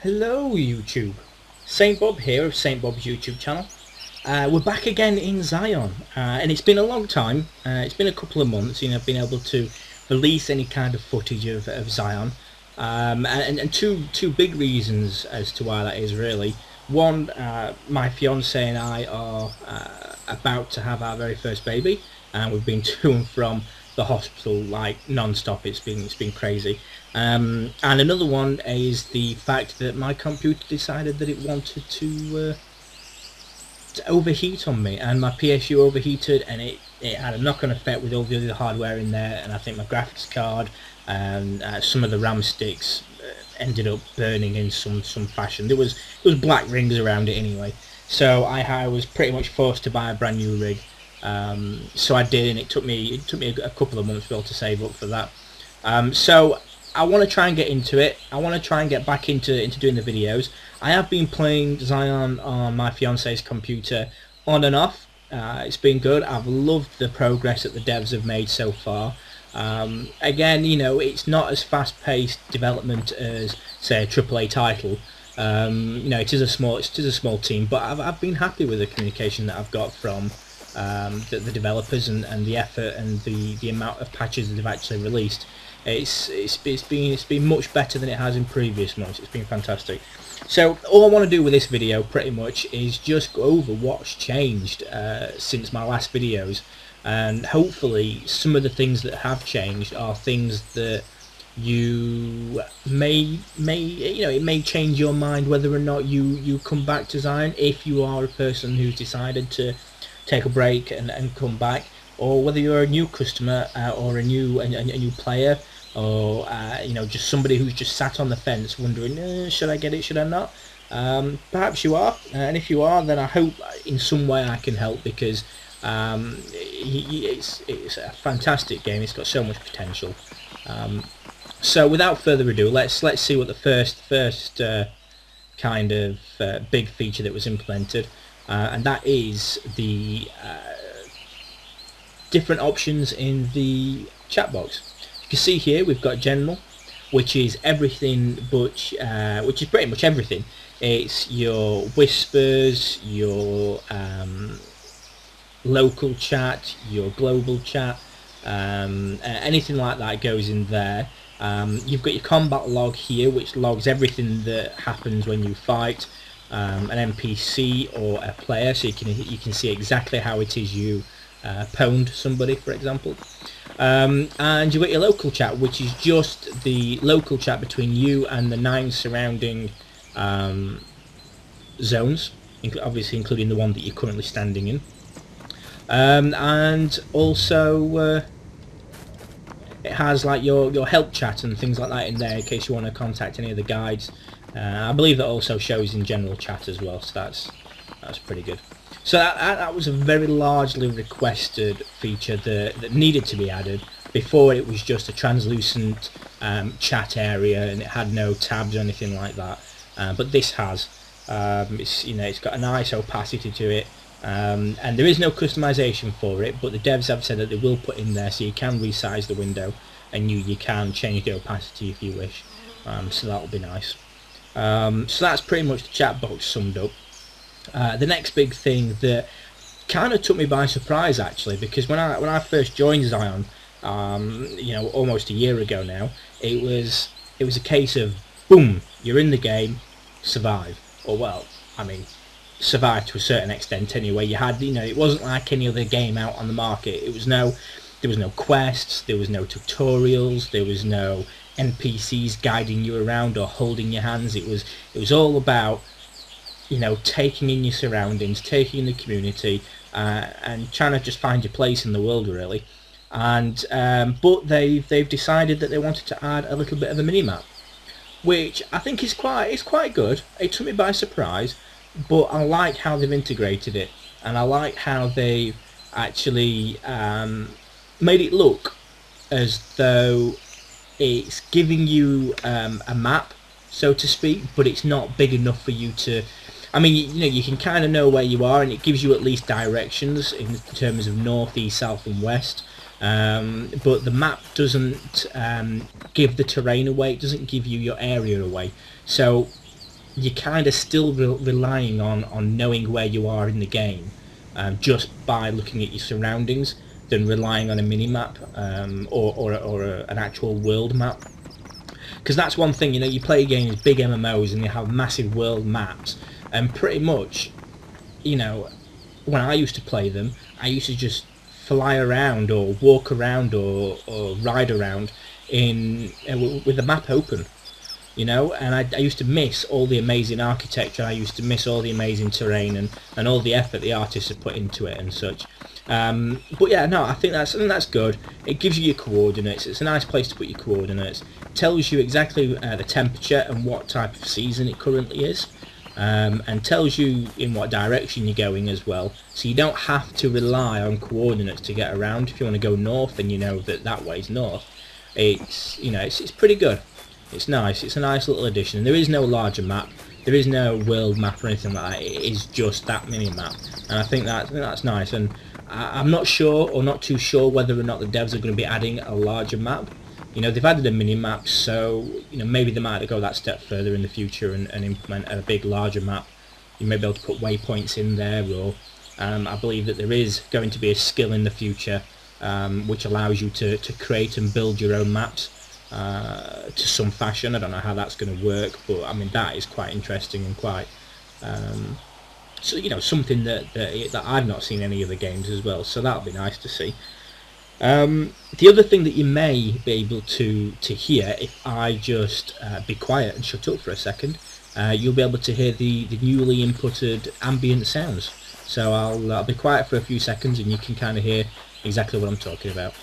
Hello YouTube, Saintbob here of Saintbob's YouTube channel. We're back again in Xsyon, and it's been a long time. It's been a couple of months. I've been able to release any kind of footage of Xsyon, and two big reasons as to why that is really. One, my fiance and I are about to have our very first baby, and we've been to and from the hospital like non-stop. It's been crazy. And another one is the fact that my computer decided that it wanted to overheat on me, and my PSU overheated, and it had a knock-on effect with all the other hardware in there, and I think my graphics card and some of the RAM sticks ended up burning in some fashion. There was black rings around it anyway, so I was pretty much forced to buy a brand new rig. So I did, and it took me a couple of months to be able to save up for that. So I want to try and get into it. I want to try and get back into doing the videos. I have been playing Xsyon on my fiance's computer on and off. It's been good. I've loved the progress that the devs have made so far. Again, it's not as fast-paced development as, say, a AAA title. It is a small team, but I've been happy with the communication that I've got from the developers and the effort and the amount of patches that they've actually released. It's been much better than it has in previous months. It's been fantastic. So all I want to do with this video pretty much is just go over what's changed since my last videos, and hopefully some of the things that have changed are things that you it may change your mind whether or not you come back to Xsyon, if you are a person who's decided to take a break and come back, or whether you're a new customer or a new player, or just somebody who's just sat on the fence wondering, should I get it, should I not? Perhaps you are, and if you are, then I hope in some way I can help, because it's a fantastic game. It's got so much potential. So without further ado, let's see what the first kind of big feature that was implemented, and that is the different options in the chat box. You can see here we've got general, which is everything, but which is pretty much everything. It's your whispers, your local chat, your global chat, anything like that goes in there. You've got your combat log here, which logs everything that happens when you fight an NPC or a player, so you can see exactly how it is you pwned somebody, for example. And you've got your local chat, which is just the local chat between you and the 9 surrounding zones, obviously including the one that you're currently standing in. And also it has like your help chat and things like that in there, in case you want to contact any of the guides. I believe that also shows in general chat as well, so that's pretty good. So that was a very largely requested feature that needed to be added. Before, it was just a translucent chat area, and it had no tabs or anything like that. But this has. It's got a nice opacity to it, and there is no customization for it. But the devs have said that they will put in there, so you can resize the window, and you can change the opacity if you wish. So that'll be nice. So that's pretty much the chat box summed up. The next big thing that kind of took me by surprise, actually, because when I first joined Xsyon, almost a year ago now, it was a case of boom, you're in the game, survive. Or well, I mean, survive to a certain extent anyway. You had, it wasn't like any other game out on the market. There was no quests, there was no tutorials, there was no NPCs guiding you around or holding your hands. It was all about taking in your surroundings, taking in the community, and trying to just find your place in the world, really. And but they've decided that they wanted to add a little bit of a mini-map, which I think is quite good. It took me by surprise, but I like how they've integrated it, and I like how they've actually made it look as though it's giving you a map, so to speak, but it's not big enough for you to. I mean, you can kind of know where you are, and it gives you at least directions in terms of north, east, south, and west. But the map doesn't give the terrain away. It doesn't give you your area away. So you're kind of still relying on knowing where you are in the game, just by looking at your surroundings, than relying on a mini-map, or an actual world map. Because that's one thing, you know, you play games, big MMOs, and you have massive world maps, and pretty much, you know, when I used to play them, I used to just fly around or walk around or ride around with the map open, you know, and I used to miss all the amazing architecture, I used to miss all the amazing terrain and all the effort the artists have put into it and such. But yeah, no, I think that's good. It gives you your coordinates. It's a nice place to put your coordinates. It tells you exactly the temperature and what type of season it currently is. And tells you in what direction you're going as well, so you don't have to rely on coordinates to get around. If you want to go north, then you know that way is north. It's, you know, it's pretty good. It's nice. It's a nice little addition. There is no larger map. There is no world map or anything like that. It is just that mini map, and I think that's nice. And I'm not sure, or not too sure, whether or not the devs are going to be adding a larger map. You know, they've added a mini-map, so, you know, maybe they might go that step further in the future and implement a big, larger map. You may be able to put waypoints in there, or I believe that there is going to be a skill in the future which allows you to create and build your own maps to some fashion. I don't know how that's going to work, but, I mean, that is quite interesting and quite... so, you know, something that I've not seen in any other games as well, so that'll be nice to see. The other thing that you may be able to hear, if I just be quiet and shut up for a second, you'll be able to hear the newly inputted ambient sounds. So I'll be quiet for a few seconds and you can kind of hear exactly what I'm talking about.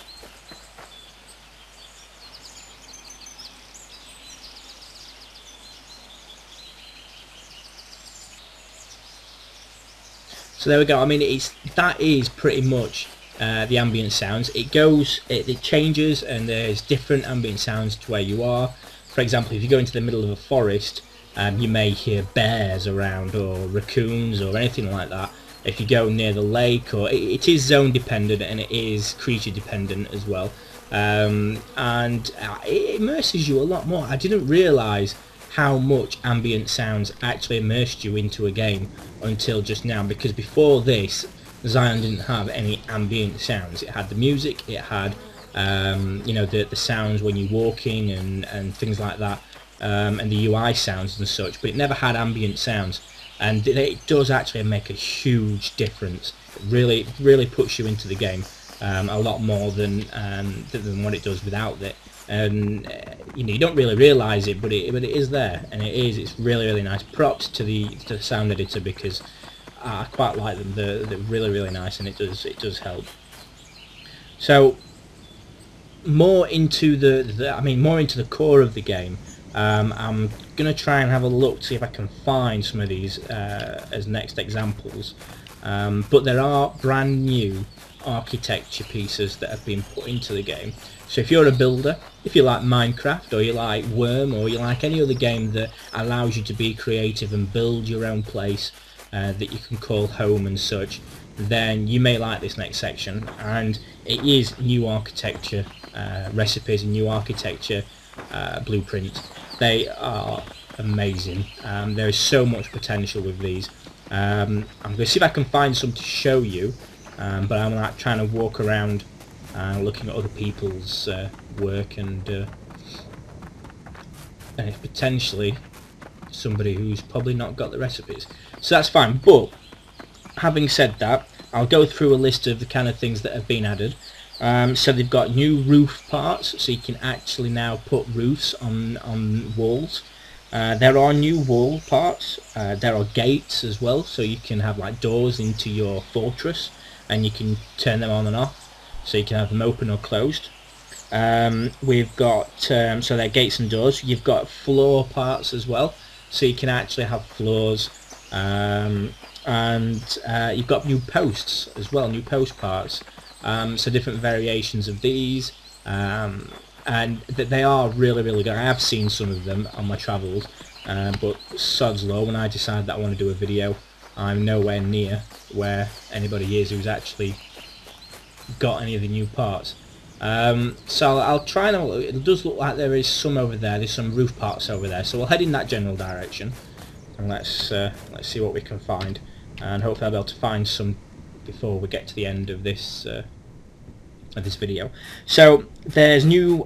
So there we go. I mean, that is pretty much the ambient sounds. It changes, and there's different ambient sounds to where you are. For example, if you go into the middle of a forest, you may hear bears around, or raccoons, or anything like that. If you go near the lake, or it is zone dependent, and it is creature dependent as well. And it immerses you a lot more. I didn't realise how much ambient sounds actually immersed you into a game until just now, because before this, Xsyon didn't have any ambient sounds. It had the music, it had you know, the sounds when you're walking and things like that, and the UI sounds and such, but it never had ambient sounds, and it does actually make a huge difference. It really puts you into the game a lot more than what it does without it. And you know, you don't really realise it, but it is there, and it's really nice. Props to the sound editor, because I quite like them. They're really nice, and it does help. So more into the core of the game. I'm gonna try and have a look to see if I can find some of these as next examples. But there are brand new architecture pieces that have been put into the game. So if you're a builder, if you like Minecraft, or you like Worm, or you like any other game that allows you to be creative and build your own place that you can call home and such, then you may like this next section. And it is new architecture recipes and new architecture blueprints. They are amazing. There is so much potential with these. I'm going to see if I can find some to show you, but I'm like trying to walk around looking at other people's work, and it's potentially somebody who's probably not got the recipes, so that's fine. But having said that, I'll go through a list of the kind of things that have been added. So they've got new roof parts, so you can actually now put roofs on walls. There are new wall parts. There are gates as well, so you can have like doors into your fortress, and you can turn them on and off, so you can have them open or closed. We've got so they're gates and doors. You've got floor parts as well, so you can actually have floors. And you've got new posts as well, new post parts. So different variations of these, and they are really good. I have seen some of them on my travels, but sod's law, when I decide that I want to do a video, I'm nowhere near where anybody is who's actually got any of the new parts. So I'll try and have a look. It does look like there is some over there. There's some roof parts over there, so we'll head in that general direction. and let's see what we can find, and hopefully I'll be able to find some before we get to the end of this video. So there's new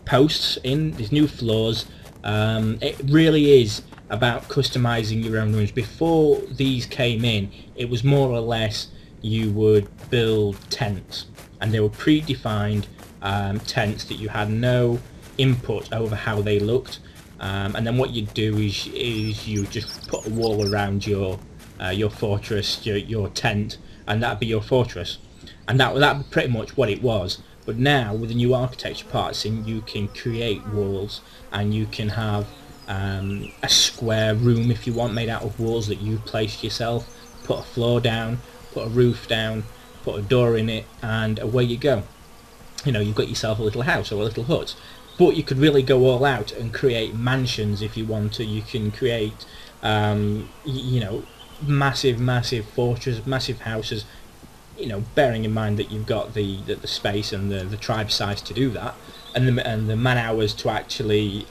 posts in, there's new floors. It really is about customizing your own rooms. Before these came in, it was more or less you would build tents, and they were predefined tents that you had no input over how they looked, and then what you'd do is you just put a wall around your fortress, your tent, and that'd be your fortress, and that'd be pretty much what it was. But now with the new architecture parts in, you can create walls, and you can have a square room if you want, made out of walls that you placed yourself. Put a floor down, put a roof down, put a door in it, and away you go. You know, you've got yourself a little house or a little hut. But you could really go all out and create mansions if you want to. You can create you know, massive fortresses, massive houses, you know, bearing in mind that you've got the space and the tribe size to do that, and the man hours to actually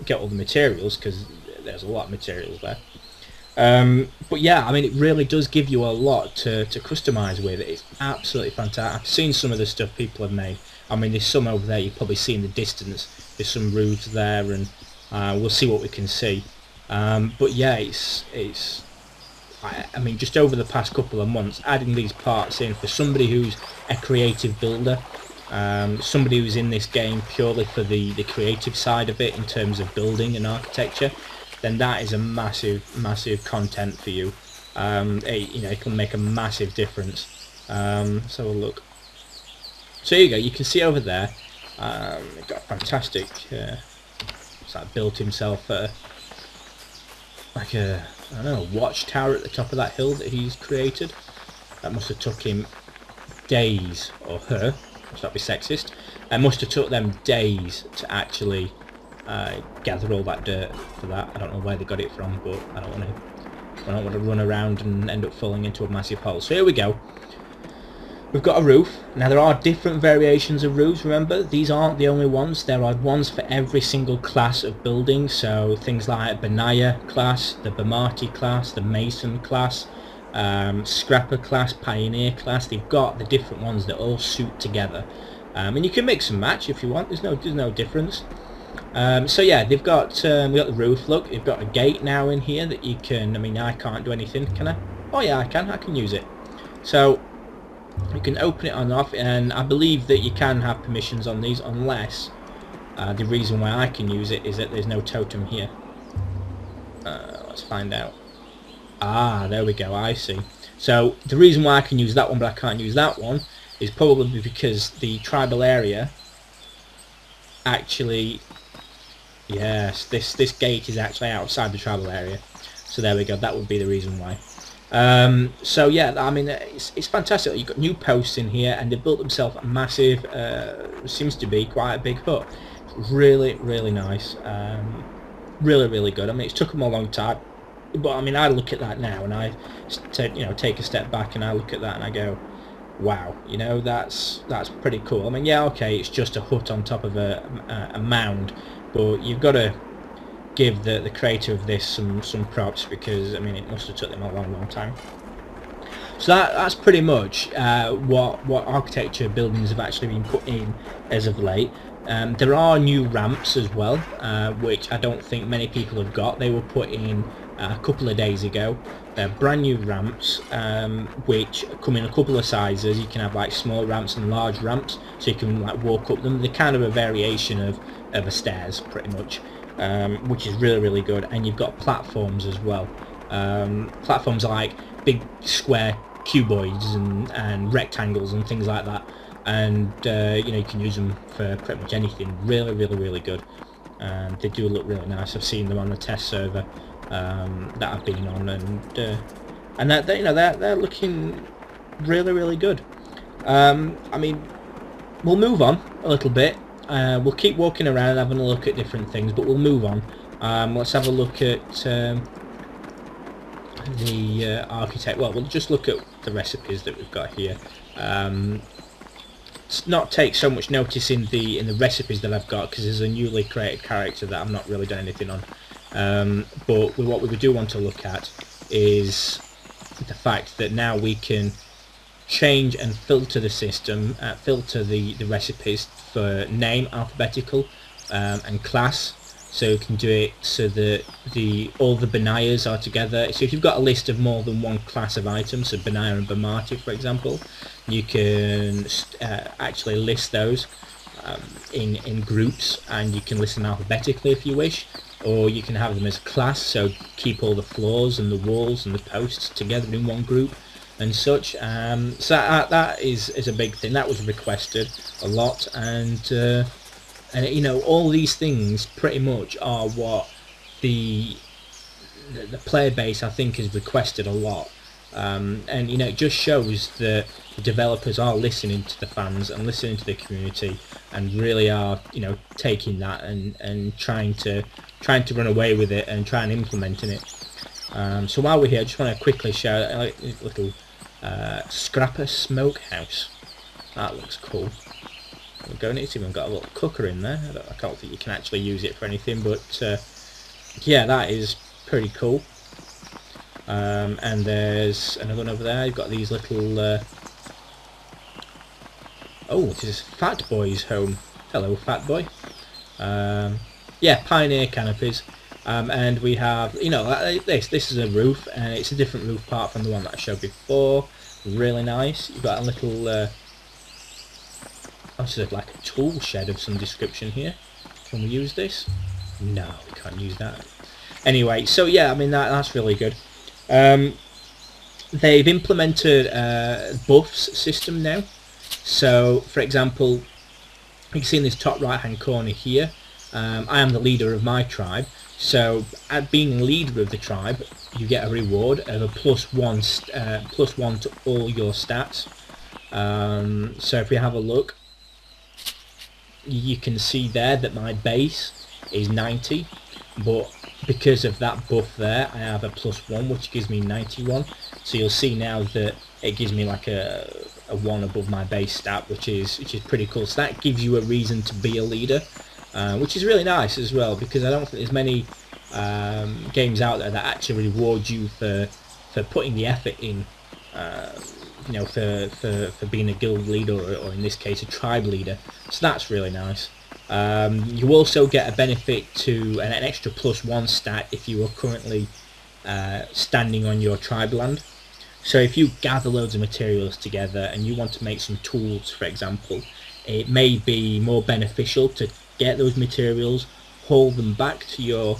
get all the materials, because there's a lot of materials there. But yeah, I mean, it really does give you a lot to customize with. It's absolutely fantastic. I've seen some of the stuff people have made. I mean, there's some over there you probably see in the distance. There's some roofs there, and we'll see what we can see. But yeah, I mean, just over the past couple of months, adding these parts in for somebody who's a creative builder, somebody who's in this game purely for the creative side of it in terms of building and architecture, then that is a massive content for you. You know, it can make a massive difference. Let's have a look. So here you go. You can see over there, he's got a fantastic. It's like built himself like a, I don't know, a watchtower at the top of that hill that he's created. That must have took him days, or her, must not be sexist. It must have took them days to actually gather all that dirt for that. I don't know where they got it from, but I don't want to run around and end up falling into a massive hole. So here we go. We've got a roof. Now there are different variations of roofs, remember, these aren't the only ones. There are ones for every single class of building, so things like Benaya class, the Bamati class, the Mason class, Scrapper class, Pioneer class. They've got the different ones that all suit together, and you can mix and match if you want. There's no difference. So yeah, they've got we got the roof. Look, you've got a gate now in here that you can. I mean, I can't do anything, can I? Oh yeah, I can use it. So you can open it on and off, and I believe that you can have permissions on these, unless the reason why I can use it is that there's no totem here. Let's find out. Ah, there we go, I see. So the reason why I can use that one but I can't use that one is probably because the tribal area actually, yes, this gate is actually outside the tribal area. So there we go, that would be the reason why. So yeah, I mean, it's fantastic. You've got new posts in here, and they've built themselves a massive, seems to be quite a big hut. Really nice. Really good. I mean, it's took them a long time, but I mean, I look at that now, and I take a step back, and I look at that, and I go, wow, you know, that's pretty cool. I mean, yeah, okay, it's just a hut on top of a mound, but you've got to give the creator of this some props, because I mean, it must have took them a long time. So that's pretty much what architecture buildings have actually been put in as of late. There are new ramps as well, which I don't think many people have got. They were put in a couple of days ago. They're brand new ramps, which come in a couple of sizes. You can have like small ramps and large ramps, so you can like walk up them. They're kind of a variation of a stairs, pretty much. Which is really good. And you've got platforms as well. Platforms like big square cuboids and rectangles and things like that, and you know, you can use them for pretty much anything. Really good. They do look really nice. I've seen them on the test server that I've been on, and that you know, they're looking really good. I mean, we'll move on a little bit. We'll keep walking around having a look at different things, but we'll move on. Let's have a look at the architect. Well, we'll just look at the recipes that we've got here. It's not take so much notice in the recipes that I've got, because there's a newly created character that I've not really done anything on. But what we do want to look at is the fact that now we can change and filter the system, filter the recipes for name, alphabetical, and class. So you can do it so that all the Benayas are together. So if you've got a list of more than one class of items, so Benaya and Bamati for example, you can actually list those in groups, and you can list them alphabetically if you wish, or you can have them as class, so keep all the floors and the walls and the posts together in one group and such. So that is a big thing that was requested a lot, and you know, all these things pretty much are what the player base, I think, has requested a lot. And you know, it just shows that the developers are listening to the fans and listening to the community, and really are, you know, taking that and trying to run away with it and try and implementing it. So while we're here, I just want to quickly show a little Scrapper Smokehouse. That looks cool. We're going, it's even got a little cooker in there. I can't think you can actually use it for anything, but yeah, that is pretty cool. And there's another one over there. You've got these little oh, this is Fat Boy's home. Hello, Fat Boy. Yeah, Pioneer canopies. And we have, you know, this is a roof, and it's a different roof part from the one that I showed before. Really nice. You've got a little this is like a tool shed of some description here. Can we use this? No, we can't use that. Anyway, so yeah, I mean, that's really good. They've implemented buffs system now. So, for example, you can see in this top right hand corner here, I am the leader of my tribe. So, at being leader of the tribe, you get a reward of a +1 to all your stats. So, if we have a look, you can see there that my base is 90, but because of that buff there, I have a +1, which gives me 91. So you'll see now that it gives me like a 1 above my base stat, which is pretty cool. So that gives you a reason to be a leader, which is really nice as well, because I don't think there's many games out there that actually reward you for putting the effort in. You know, for being a guild leader, or in this case a tribe leader. So that's really nice. You also get a benefit to an extra +1 stat if you are currently standing on your tribe land. So if you gather loads of materials together and you want to make some tools, for example, it may be more beneficial to get those materials, haul them back to your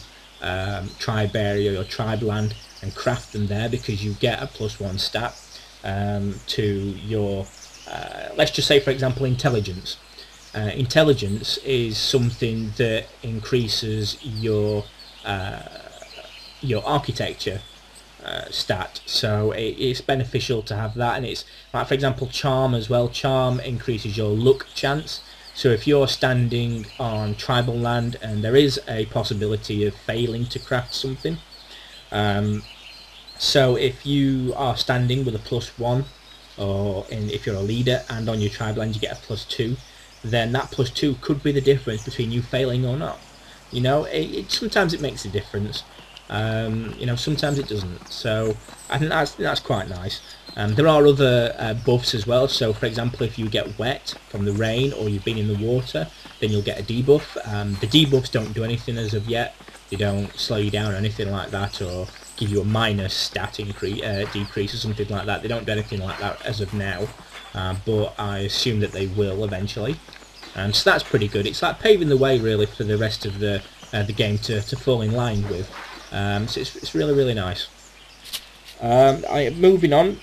tribe area, your tribe land, and craft them there, because you get a +1 stat to your, let's just say for example, intelligence. Intelligence is something that increases your architecture stat, so it's beneficial to have that. And it's like, for example, charm as well. Charm increases your luck chance. So if you're standing on tribal land and there is a possibility of failing to craft something, so if you are standing with a +1, or if you're a leader and on your tribe land you get a +2, then that +2 could be the difference between you failing or not. You know, sometimes it makes a difference. You know, sometimes it doesn't. So I think that's quite nice. There are other buffs as well. So for example, if you get wet from the rain or you've been in the water, then you'll get a debuff. The debuffs don't do anything as of yet. They don't slow you down or anything like that, or give you a minus stat decrease or something like that. They don't do anything like that as of now, but I assume that they will eventually. So that's pretty good. It's like paving the way really for the rest of the game to fall in line with. So it's really, really nice. Moving on,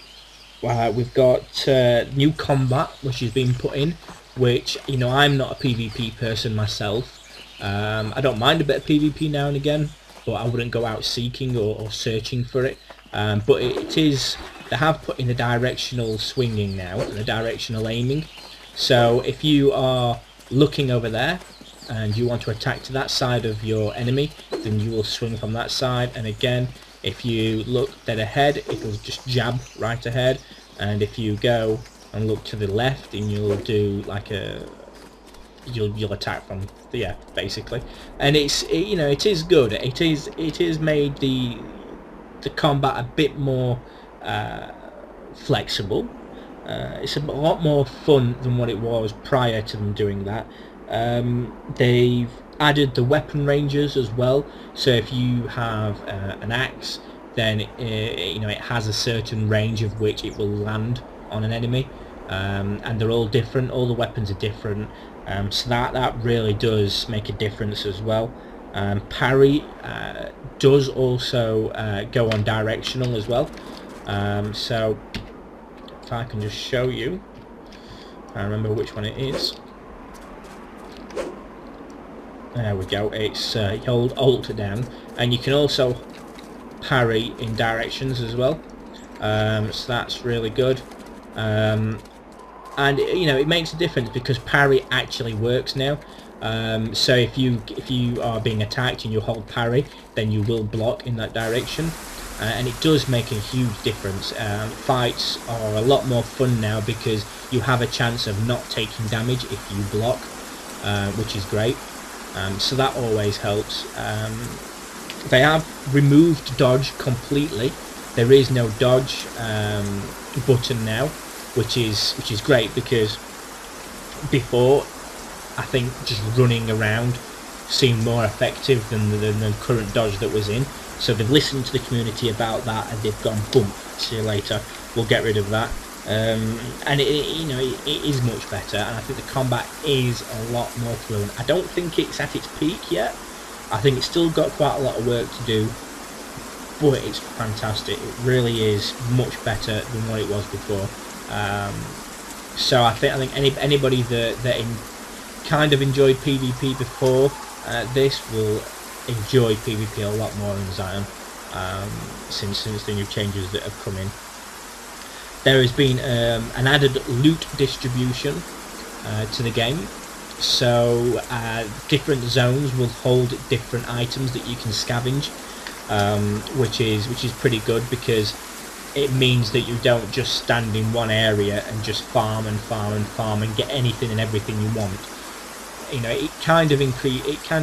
we've got new combat which has been put in, which, you know, I'm not a PvP person myself. I don't mind a bit of PvP now and again, but I wouldn't go out seeking or searching for it. But they have put in the directional swinging now, and the directional aiming. So if you are looking over there and you want to attack to that side of your enemy, then you will swing from that side. And again, if you look dead ahead, it will just jab right ahead. And if you go and look to the left, then you'll do like a you'll attack from. Yeah, basically. And you know, it is good. It is made the combat a bit more flexible. It's a lot more fun than what it was prior to them doing that. They've added the weapon ranges as well, so if you have an axe, then you know, it has a certain range of which it will land on an enemy, and they're all different. All the weapons are different, so that really does make a difference as well. Parry does also go on directional as well, so if I can just show you, I remember which one it is. There we go. It's you hold Alt down, and you can also parry in directions as well. So that's really good. And you know, it makes a difference because parry actually works now. So if you are being attacked and you hold parry, then you will block in that direction. And it does make a huge difference. Fights are a lot more fun now because you have a chance of not taking damage if you block, which is great. So that always helps. They have removed dodge completely. There is no dodge button now, which is great, because before, I think just running around seemed more effective than the current dodge that was in. So they've listened to the community about that, and they've gone, boom, see you later, we'll get rid of that. And you know, it is much better, and I think the combat is a lot more fluent. I don't think it's at its peak yet. I think it's still got quite a lot of work to do, but it's fantastic. It really is much better than what it was before. So I think anybody that kind of enjoyed PvP before this will enjoy PvP a lot more in Xsyon, since the new changes that have come in. There has been an added loot distribution to the game, so different zones will hold different items that you can scavenge, which is pretty good, because it means that you don't just stand in one area and just farm and farm and farm and get anything and everything you want. You know, it kind of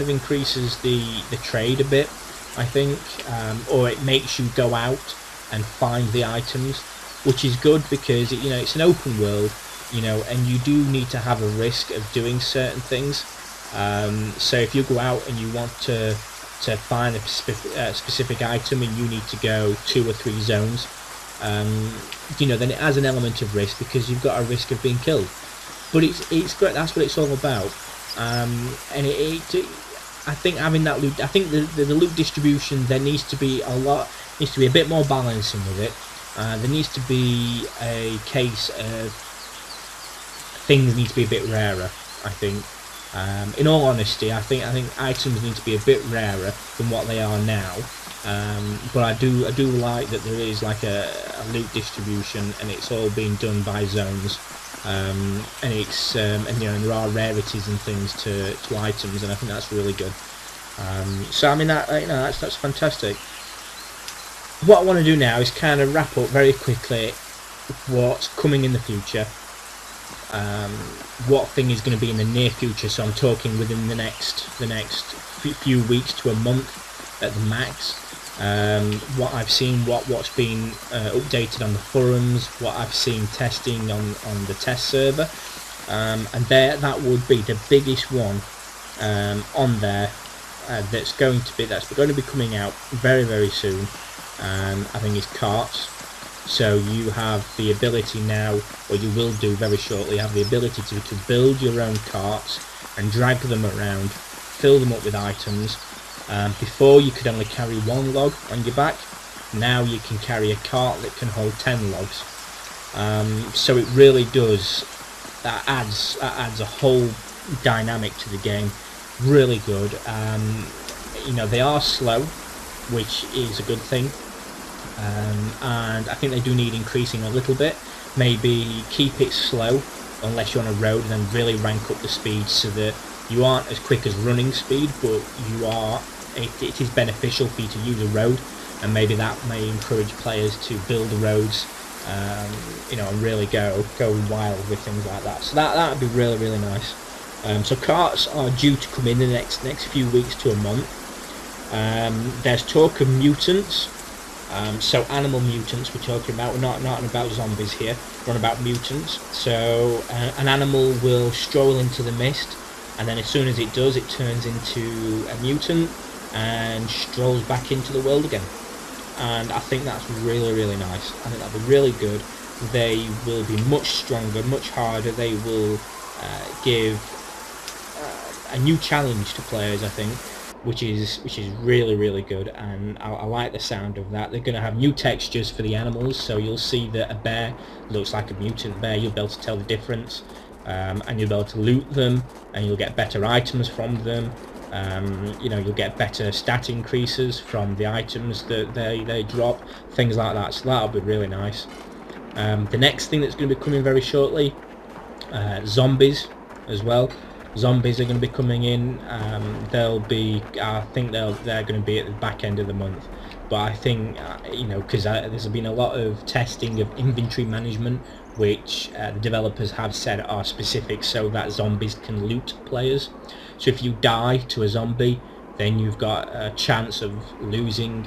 increases the trade a bit, I think, or it makes you go out and find the items, which is good, because you know, it's an open world, you know, and you do need to have a risk of doing certain things. So if you go out and you want to find a specific item, and you need to go 2 or 3 zones, you know, then it has an element of risk, because you've got a risk of being killed. But it's great. That's what it's all about. And I think having that loot, I think the loot distribution, there needs to be a bit more balancing with it. There needs to be a case of things need to be a bit rarer, I think. In all honesty, I think items need to be a bit rarer than what they are now. But I do like that there is like a loot distribution, and it's all being done by zones. And it's and you know, and there are rarities and things to items, and I think that's really good. So I mean, that, you know, that's fantastic. What I want to do now is kind of wrap up very quickly what's coming in the future. What thing is going to be in the near future, so I'm talking within the next few weeks to a month at the max. What I've seen, what's been updated on the forums, what I've seen testing on the test server, and that would be the biggest one on there that's going to be coming out very, very soon. I think it's carts. So you have the ability now, or you will do very shortly, have the ability to build your own carts and drag them around, fill them up with items. Before you could only carry 1 log on your back. Now you can carry a cart that can hold 10 logs. So it really does, that adds a whole dynamic to the game. Really good. You know, they are slow, which is a good thing. And I think they do need increasing a little bit. Maybe keep it slow unless you're on a road, and then really rank up the speed so that you aren't as quick as running speed, but you are. It is beneficial for you to use a road, and maybe that may encourage players to build the roads, you know, and really go wild with things like that. So that would be really, really nice. So carts are due to come in the next few weeks to a month. There's talk of mutants, so animal mutants we're talking about. We're not about zombies here, we're on about mutants. So an animal will stroll into the mist, and then as soon as it does, it turns into a mutant and strolls back into the world again. And I think that's really nice. I think that'll be really good. They will be much stronger, much harder. They will give a new challenge to players, I think, which is really good, and I like the sound of that. They're going to have new textures for the animals, so you'll see that a bear looks like a mutant bear. You'll be able to tell the difference, and you'll be able to loot them, and you'll get better items from them. You know, you'll get better stat increases from the items that they drop, things like that. So that'll be really nice. The next thing that's going to be coming very shortly, zombies as well. Zombies are going to be coming in. They'll be, I think they're going to be at the back end of the month. But I think, you know, because there's been a lot of testing of inventory management, which the developers have said are specific so that zombies can loot players. So if you die to a zombie, then you've got a chance of losing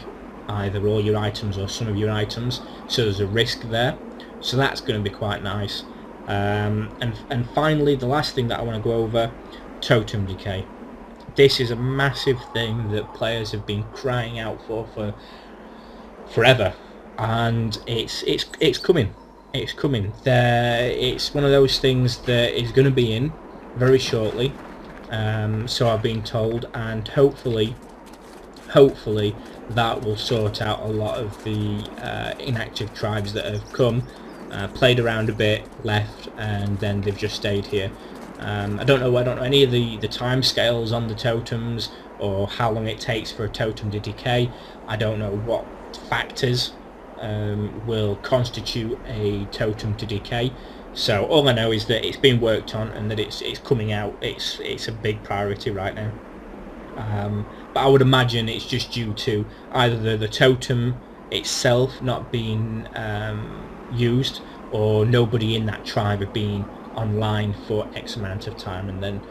either all your items or some of your items. So there's a risk there. So that's going to be quite nice. And finally, the last thing that I want to go over, totem decay. This is a massive thing that players have been crying out for forever, and it's coming. It's coming. It's one of those things that is going to be in very shortly. So I've been told, and hopefully that will sort out a lot of the inactive tribes that have come. Played around a bit, left, and then they've just stayed here. I don't know any of the time scales on the totems, or how long it takes for a totem to decay. I don't know what factors will constitute a totem to decay. So all I know is that it's been worked on and that it's coming out. It's a big priority right now. But I would imagine it's just due to either the totem itself not being used, or nobody in that tribe have been online for X amount of time, and then,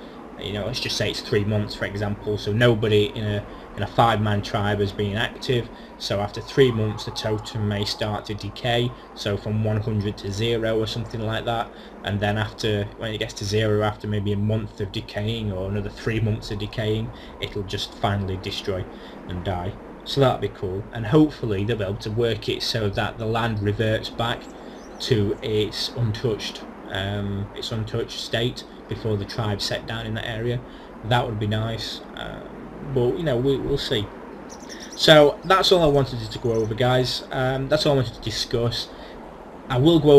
you know, let's just say it's 3 months, for example. So nobody in a 5-man tribe has been active, so after 3 months the totem may start to decay, so from 100 to 0 or something like that, and then after, when it gets to 0, after maybe a month of decaying or another 3 months of decaying, it'll just finally destroy and die. So that'll be cool, and hopefully they'll be able to work it so that the land reverts back to its untouched state before the tribe set down in that area. That would be nice, but you know, we'll see. So that's all I wanted to go over, guys. That's all I wanted to discuss. I will go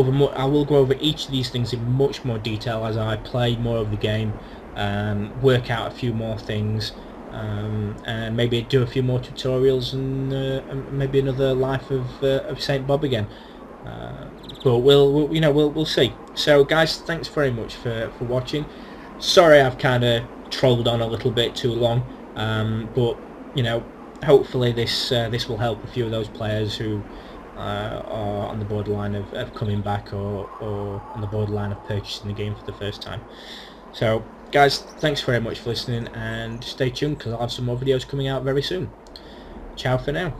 over each of these things in much more detail as I play more of the game, work out a few more things. And maybe do a few more tutorials, and maybe another life of Saintbob again. But we'll see. So guys, thanks very much for watching. Sorry I've kind of trolled on a little bit too long, but you know, hopefully this will help a few of those players who are on the borderline of coming back, or on the borderline of purchasing the game for the first time. So guys, thanks very much for listening, and stay tuned because I'll have some more videos coming out very soon. Ciao for now.